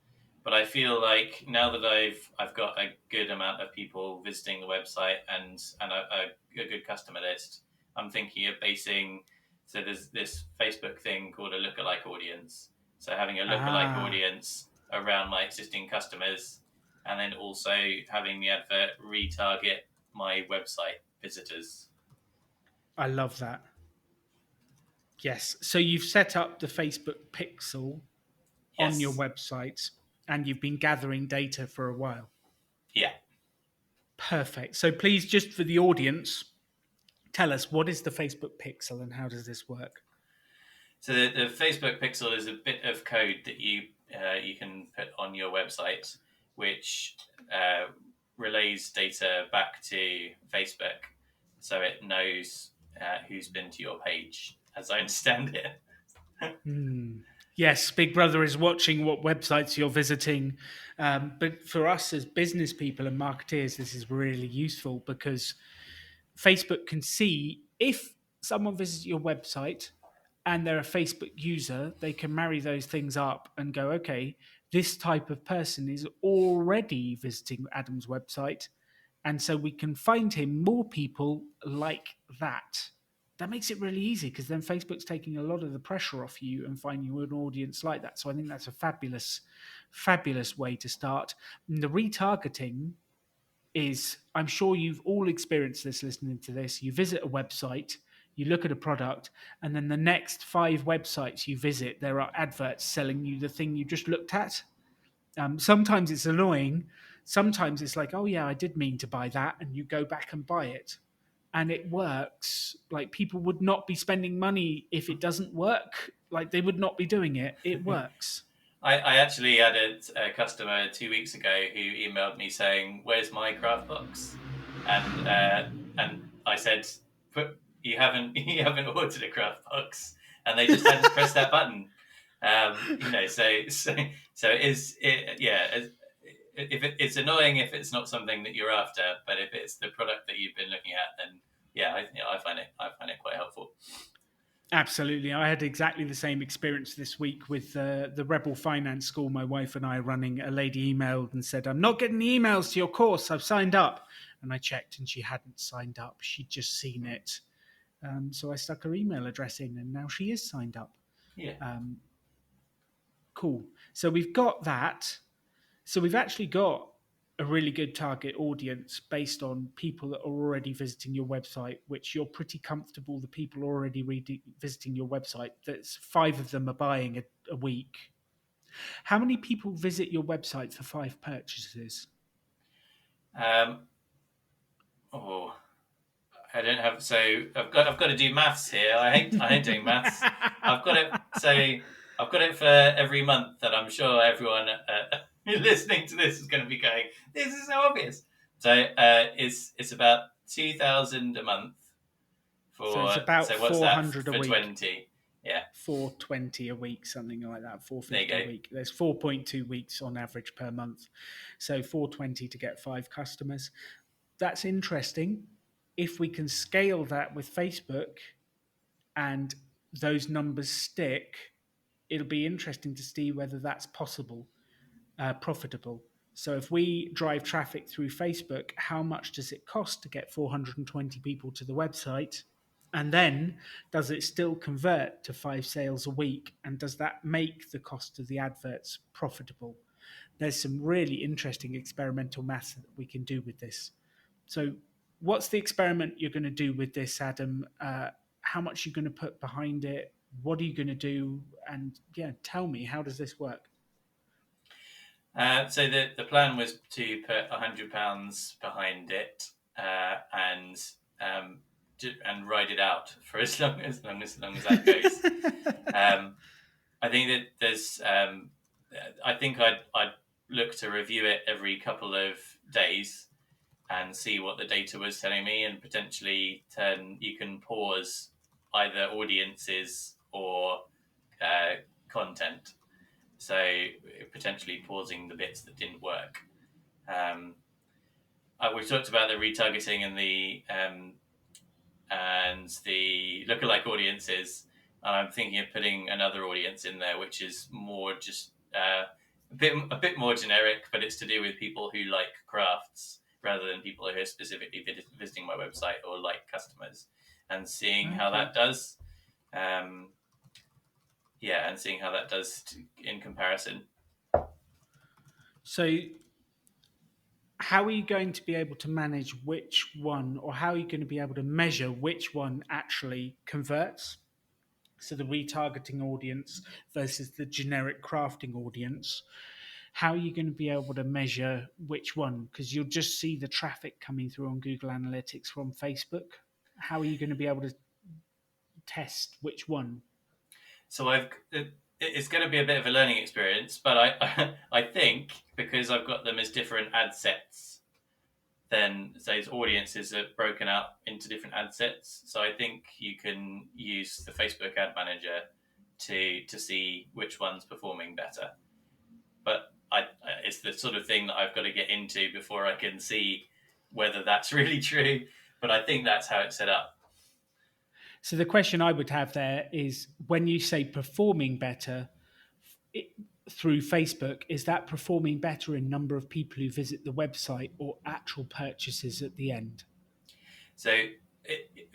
But I feel like now that I've got a good amount of people visiting the website and a good customer list, I'm thinking of basing. So there's this Facebook thing called a lookalike audience. So having a lookalike audience around my existing customers, and then also having the advert retarget my website visitors. I love that. Yes. So you've set up the Facebook pixel on your website and you've been gathering data for a while. Yeah. Perfect. So please, just for the audience, tell us, what is the Facebook pixel and how does this work? So the Facebook pixel is a bit of code that you can put on your website, which relays data back to Facebook, so it knows who's been to your page, as I understand it. Yes, Big Brother is watching what websites you're visiting. But for us as business people and marketeers, this is really useful because Facebook can see if someone visits your website and they're a Facebook user, they can marry those things up and go, okay, this type of person is already visiting Adam's website. And so we can find him more people like that. That makes it really easy because then Facebook's taking a lot of the pressure off you and finding you an audience like that. So I think that's a fabulous, fabulous way to start. And the retargeting is, I'm sure you've all experienced this listening to this. You visit a website, you look at a product, and then the next 5 websites you visit, there are adverts selling you the thing you just looked at. Sometimes it's annoying. Sometimes it's like, oh yeah, I did mean to buy that, and you go back and buy it, and it works. Like, people would not be spending money if it doesn't work. Like, they would not be doing it. It works. I actually had a customer 2 weeks ago who emailed me saying, "Where's my craft box?" And I said, "You haven't you haven't ordered a craft box," and they just hadn't pressed that button. So it is it's annoying if it's not something that you're after, but if it's the product that you've been looking at, then yeah, I find it quite helpful. Absolutely. I had exactly the same experience this week with the Rebel Finance School. My wife and I are running. A lady emailed and said, "I'm not getting the emails to your course. I've signed up." And I checked and she hadn't signed up. She'd just seen it. So I stuck her email address in and now she is signed up. Yeah. Cool. So we've got that. So we've actually got a really good target audience based on people that are already visiting your website, which you're pretty comfortable the people already visiting your website. That's 5 of them are buying a week. How many people visit your website for 5 purchases? Oh, I don't have. So I've got to do maths here. I hate doing maths. I've got it. So I've got it for every month, and I'm sure everyone listening to this is going to be going, "This is so obvious." So it's about 2,000 a month for. So it's about what's 400 that a for week. 20? Yeah, 420 a week, something like that. 450 There you a go. week. There's 4.2 weeks on average per month. So 420 to get 5 customers. That's interesting. If we can scale that with Facebook and those numbers stick, it'll be interesting to see whether that's possible, profitable. So if we drive traffic through Facebook, how much does it cost to get 420 people to the website? And then does it still convert to 5 sales a week? And does that make the cost of the adverts profitable? There's some really interesting experimental maths that we can do with this. So what's the experiment you're going to do with this, Adam? How much are you going to put behind it? What are you going to do? And yeah, tell me, how does this work? So the plan was to put £100 behind it and ride it out for as long as that goes. I think that there's. I think I'd look to review it every couple of days and see what the data was telling me, and potentially you can pause either audiences or content. So potentially pausing the bits that didn't work. We've talked about the retargeting and the lookalike audiences. I'm thinking of putting another audience in there, which is more just a bit more generic, but it's to do with people who like crafts rather than people who are specifically visiting my website or like customers, and seeing how that does. And seeing how that does in comparison. So how are you going to be able to manage which one, or how are you going to be able to measure which one actually converts? So the retargeting audience versus the generic crafting audience. How are you going to be able to measure which one? Because you'll just see the traffic coming through on Google Analytics from Facebook. How are you going to be able to test which one? So it's going to be a bit of a learning experience, but I think because I've got them as different ad sets, then those audiences are broken out into different ad sets. So I think you can use the Facebook Ad Manager to see which one's performing better. But it's the sort of thing that I've got to get into before I can see whether that's really true. But I think that's how it's set up. So the question I would have there is, when you say performing better through Facebook, is that performing better in number of people who visit the website or actual purchases at the end? So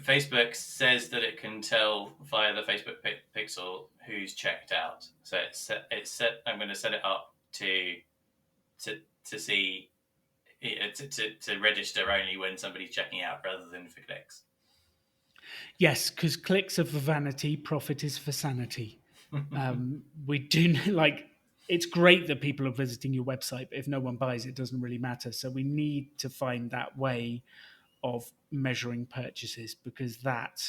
Facebook says that it can tell via the Facebook pixel who's checked out. So it's set. I'm going to set it up to see to register only when somebody's checking out rather than for clicks. Yes, because clicks are for vanity, profit is for sanity. We do like it's great that people are visiting your website, but if no one buys, it doesn't really matter. So we need to find that way of measuring purchases because that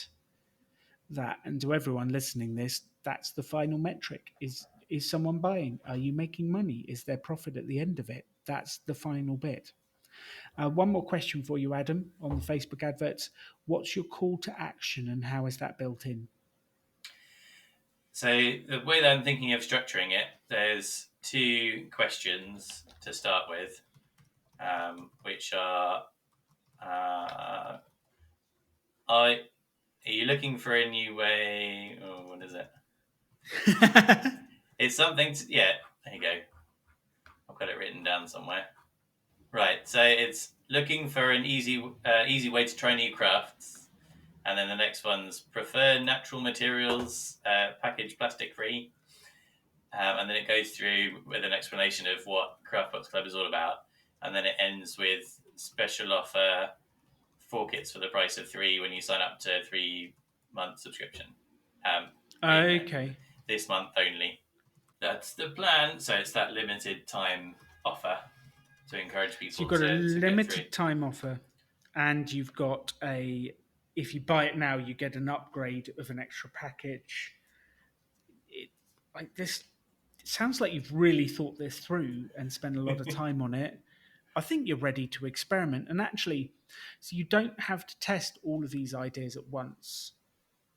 and to everyone listening this, that's the final metric is someone buying? Are you making money? Is there profit at the end of it? That's the final bit. One more question for you, Adam, on the Facebook adverts. What's your call to action and how is that built in? So the way that I'm thinking of structuring it, there's two questions to start with, which are you looking for a new way? Oh, what is it? It's something. Yeah, there you go. I've got it written down somewhere. Right. So it's looking for an easy way to try new crafts, and then the next one's prefer natural materials, packaged plastic free, and then it goes through with an explanation of what Craftbox Club is all about, and then it ends with special offer 4 kits for the price of 3 when you sign up to a 3-month subscription. Okay. This month only. That's the plan. So it's that limited time offer to encourage people. So you've got a to limited time offer, and you've got if you buy it now, you get an upgrade of an extra package. Like this, it sounds like you've really thought this through and spent a lot of time on it. I think you're ready to experiment, and actually, so you don't have to test all of these ideas at once.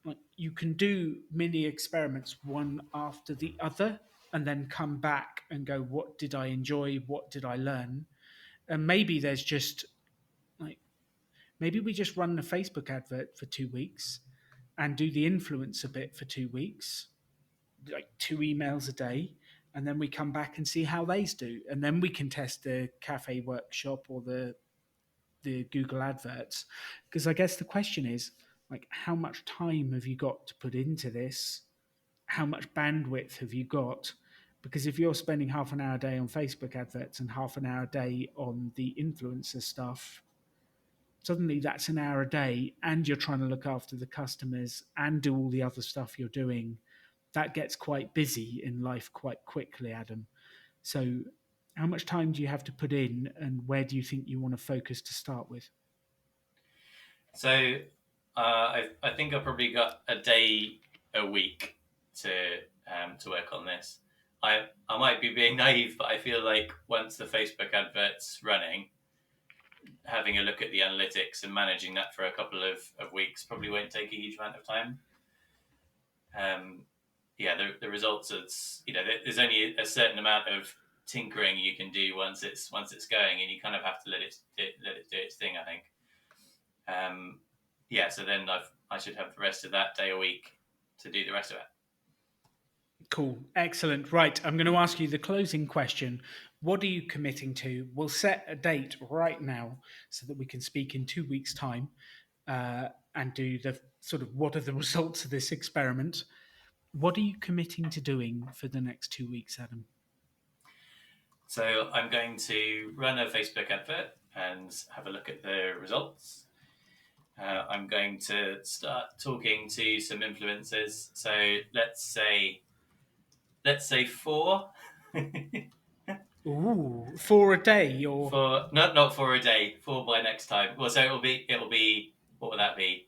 Like you can do mini experiments one after the other, and then come back and go, what did I enjoy? What did I learn? And maybe there's just like maybe we just run the Facebook advert for 2 weeks and do the influencer bit for 2 weeks, like 2 emails a day, and then we come back and see how they do, and then we can test the cafe workshop or the Google adverts. Because I guess the question is like, how much time have you got to put into this? How much bandwidth have you got? Because if you're spending half an hour a day on Facebook adverts and half an hour a day on the influencer stuff, suddenly that's an hour a day and you're trying to look after the customers and do all the other stuff you're doing. That gets quite busy in life quite quickly, Adam. So how much time do you have to put in and where do you think you want to focus to start with? So I think I've probably got a day a week to work on this. I might be being naive, but I feel like once the Facebook advert's running, having a look at the analytics and managing that for a couple of weeks probably won't take a huge amount of time. The results is there's only a certain amount of tinkering you can do once it's going, and you kind of have to let it do its thing, I think. So then I should have the rest of that day a week to do the rest of it. Cool. Excellent. Right. I'm going to ask you the closing question. What are you committing to? We'll set a date right now so that we can speak in 2 weeks' time and do the sort of what are the results of this experiment. What are you committing to doing for the next 2 weeks, Adam? So I'm going to run a Facebook advert and have a look at the results. I'm going to start talking to some influencers. So let's say 4. Ooh, 4 a day or not 4 a day. 4 by next time. Well, so it'll be what would that be?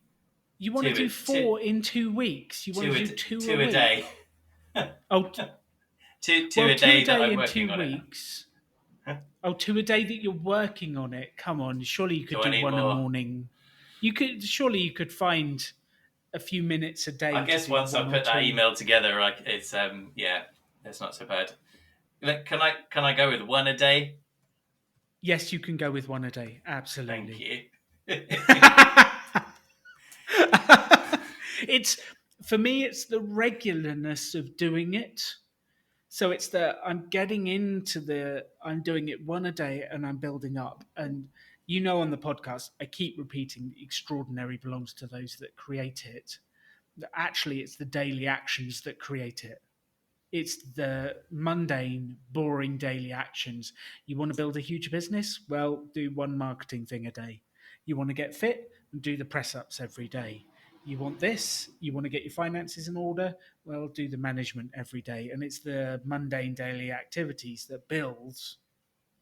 You want to do 4 in 2 weeks? You want to do two a day? Oh, two a day that I'm in working 2 on weeks. Oh, 2 a day that you're working on it. Come on, surely you could do one more? a morning. You could find a few minutes a day. I guess once I put that email together, like it's that's not so bad. Can I go with 1 a day? Yes, you can go with 1 a day. Absolutely. Thank you. It's for me. It's the regularness of doing it. So it's I'm getting into I'm doing it 1 a day and I'm building up. And on the podcast, I keep repeating extraordinary belongs to those that create it. Actually, it's the daily actions that create it. It's the mundane, boring daily actions. You want to build a huge business? Well, do one marketing thing a day. You want to get fit? And do the press ups every day. You want this, you want to get your finances in order, well, do the management every day. And it's the mundane daily activities that builds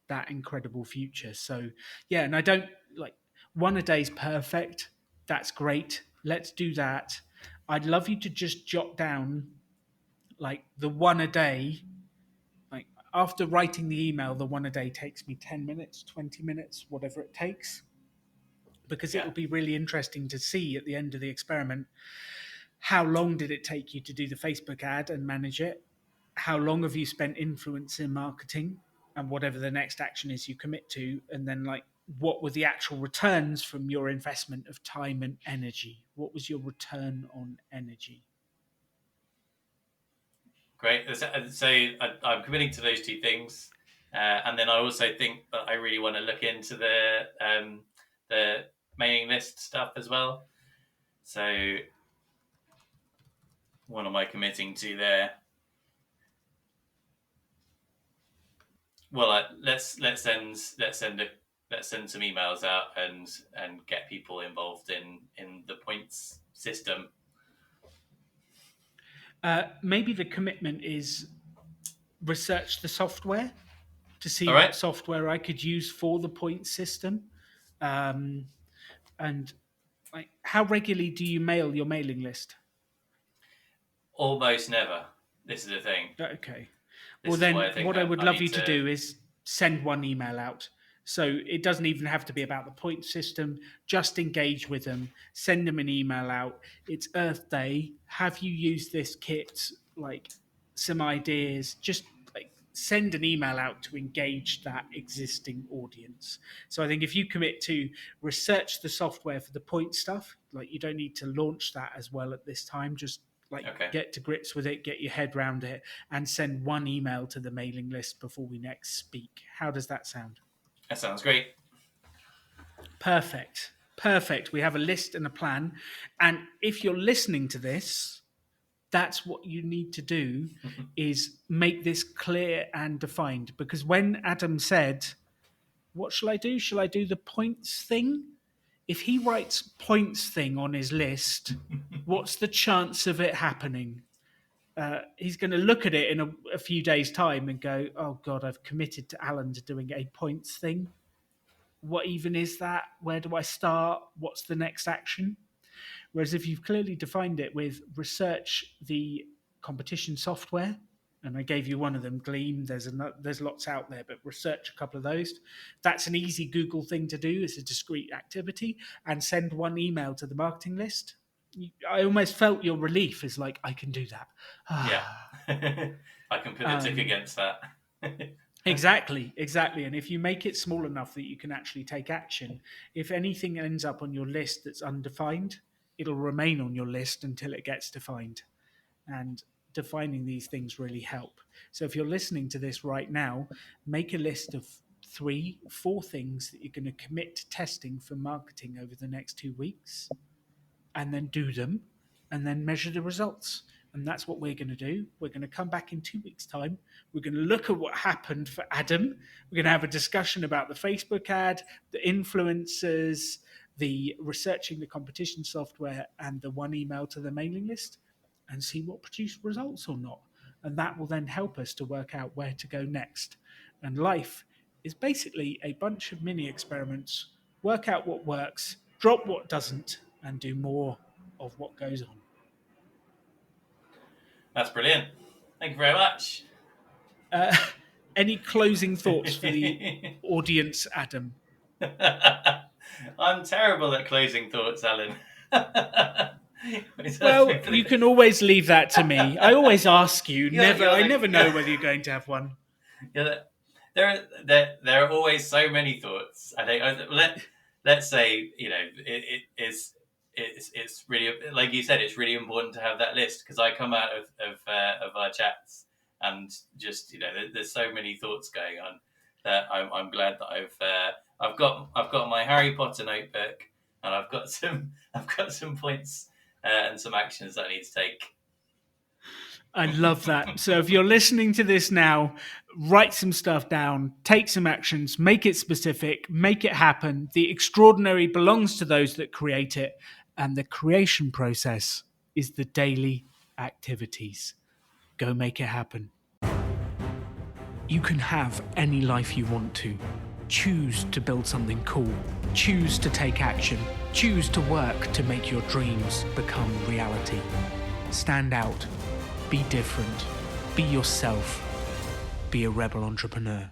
that incredible future. So, yeah, and I don't like one a day is perfect. That's great. Let's do that. I'd love you to just jot down like the one a day. Like after writing the email, the one a day takes me 10 minutes, 20 minutes, whatever it takes, because Yeah. it'll be really interesting to see at the end of the experiment how long did it take you to do the Facebook ad and manage it? How long have you spent influencing marketing and whatever the next action is you commit to? And then, like, what were the actual returns from your investment of time and energy? What was your return on energy? Great. So I'm committing to those two things, and then I also think that I really want to look into the mailing list stuff as well. So what am I committing to there? Well, let's send some emails out and get people involved in the points system. Maybe the commitment is research the software to see All what right. software I could use for the point system. Um, and like, how regularly do you mail your mailing list? Almost never. This is the thing. Okay. Well, This is why then I think what I would I love need you to to. do is send one email out. So it doesn't even have to be about the point system. Just engage with them. Send them an email out. It's Earth Day. Have you used this kit? Like some ideas. Just like send an email out to engage that existing audience. So I think if you commit to research the software for the point stuff, like you don't need to launch that as well at this time. Just like Okay, get to grips with it, get your head around it, and send one email to the mailing list before we next speak. How does that sound? that sounds great. Perfect. Perfect. We have a list and a plan. And if you're listening to this, that's what you need to do is make this clear and defined. Because when Adam said, what shall I do? Shall I do the points thing? If he writes points thing on his list, what's the chance of it happening? He's going to look at it in a few days' time and go, oh, God, I've committed to Alan to doing a points thing. What even is that? Where do I start? What's the next action? Whereas if you've clearly defined it with research the competition software, and I gave you one of them, Gleam. There's lots out there, but research a couple of those. That's an easy Google thing to do. It's a discrete activity, and send one email to the marketing list. I almost felt your relief is like, I can do that. Yeah, I can put a tick against that. Exactly. And if you make it small enough that you can actually take action, if anything ends up on your list that's undefined, it'll remain on your list until it gets defined. And defining these things really help. So if you're listening to this right now, make a list of 3, 4 things that you're going to commit to testing for marketing over the next 2 weeks, and then do them, and then measure the results. And that's what we're going to do. We're going to come back in 2 weeks' time. We're going to look at what happened for Adam. We're going to have a discussion about the Facebook ad, the influencers, the researching the competition software, and the one email to the mailing list, and see what produced results or not. And that will then help us to work out where to go next. And life is basically a bunch of mini experiments. Work out what works, drop what doesn't, and do more of what goes on. That's brilliant. Thank you very much. Any closing thoughts for the audience, Adam? I'm terrible at closing thoughts, Alan. Well, you can always leave that to me. I always ask you. I never know whether you're going to have one. Yeah, there are always so many thoughts. I think let's say it's really, like you said, it's really important to have that list, because I come out of our chats and just there's so many thoughts going on that I'm glad that I've got my Harry Potter notebook, and I've got some points and some actions that I need to take. I love that. So if you're listening to this now, write some stuff down, take some actions, make it specific, make it happen. The extraordinary belongs to those that create it. And the creation process is the daily activities. Go make it happen. You can have any life you want to. Choose to build something cool. Choose to take action. Choose to work to make your dreams become reality. Stand out. Be different. Be yourself. Be a rebel entrepreneur.